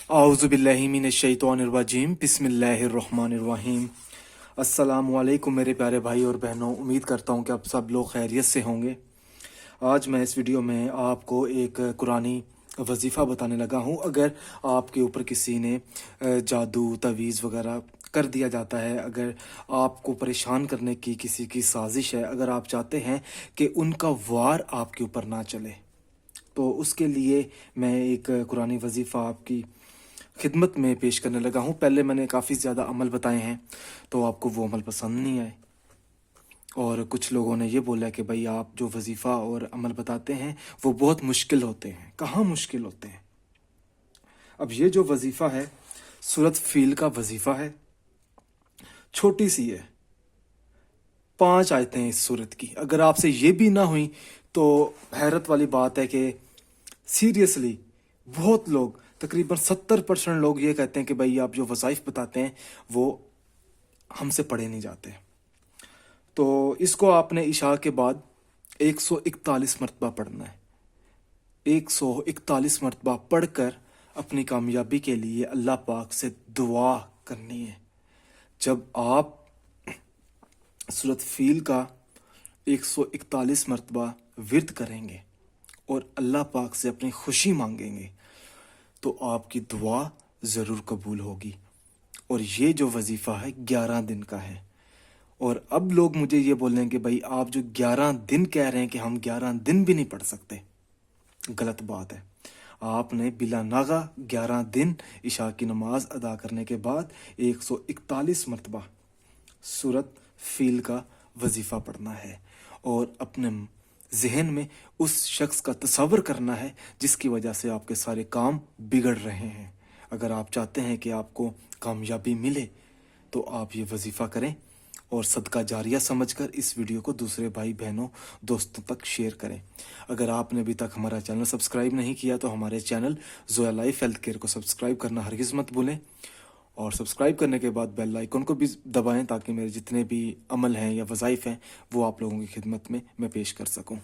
आउज़ुबिल्लाहि मिनश्शैतानिर्रजीम बिस्मिल्लाहिर्रहमानिर्रहीम। अस्सलाम वालेकुम मेरे प्यारे भाई और बहनों, उम्मीद करता हूँ कि आप सब लोग खैरियत से होंगे। आज मैं इस वीडियो में आपको एक कुरानी वजीफ़ा बताने लगा हूँ। अगर आपके ऊपर किसी ने जादू तवीज़ वगैरह कर दिया जाता है, अगर आपको परेशान करने की किसी की साजिश है, अगर आप चाहते हैं कि उनका वार आपके ऊपर ना चले, तो उसके लिए मैं एक कुरानी वजीफ़ा आपकी खिदमत में पेश करने लगा हूँ। पहले मैंने काफ़ी ज़्यादा अमल बताए हैं, तो आपको वो अमल पसंद नहीं आए, और कुछ लोगों ने ये बोला कि भाई आप जो वजीफ़ा और अमल बताते हैं वो बहुत मुश्किल होते हैं। कहाँ मुश्किल होते हैं? अब ये जो वजीफ़ा है, सूरत फील का वजीफ़ा है, छोटी सी है, 5 आयतें हैं इस सूरत की। अगर आपसे ये भी ना हुई तो हैरत वाली बात है कि सीरियसली बहुत लोग, तकरीबन 70% लोग ये कहते हैं कि भाई आप जो वज़ाइफ बताते हैं वो हमसे पढ़े नहीं जाते। तो इसको आपने इशा के बाद 141 मरतबा पढ़ना है। 141 मरतबा पढ़कर अपनी कामयाबी के लिए अल्लाह पाक से दुआ करनी है। जब आप सूरत फील का 141 मरतबा विर्द करेंगे और अल्लाह पाक से अपनी खुशी मांगेंगे, तो आपकी दुआ ज़रूर कबूल होगी। और ये जो वजीफ़ा है 11 दिन का है। और अब लोग मुझे ये बोल रहे हैं कि भाई आप जो 11 दिन कह रहे हैं कि हम 11 दिन भी नहीं पढ़ सकते, गलत बात है। आपने बिला नागा 11 दिन इशा की नमाज अदा करने के बाद 141 मरतबा सूरत फील का वजीफ़ा पढ़ना है, और अपने जहन में उस शख्स का तस्वर करना है जिसकी वजह से आपके सारे काम बिगड़ रहे हैं। अगर आप चाहते हैं कि आपको कामयाबी मिले, तो आप ये वजीफ़ा करें और सदका जारिया समझकर इस वीडियो को दूसरे भाई बहनों दोस्तों तक शेयर करें। अगर आपने अभी तक हमारा चैनल सब्सक्राइब नहीं किया तो हमारे channel Zoya life health care को सब्सक्राइब करना हरगिज़ मत भूलें, और सब्सक्राइब करने के बाद बेल आइकन को भी दबाएं ताकि मेरे जितने भी अमल हैं या वज़ाइफ हैं वो आप लोगों की खिदमत में मैं पेश कर सकूं।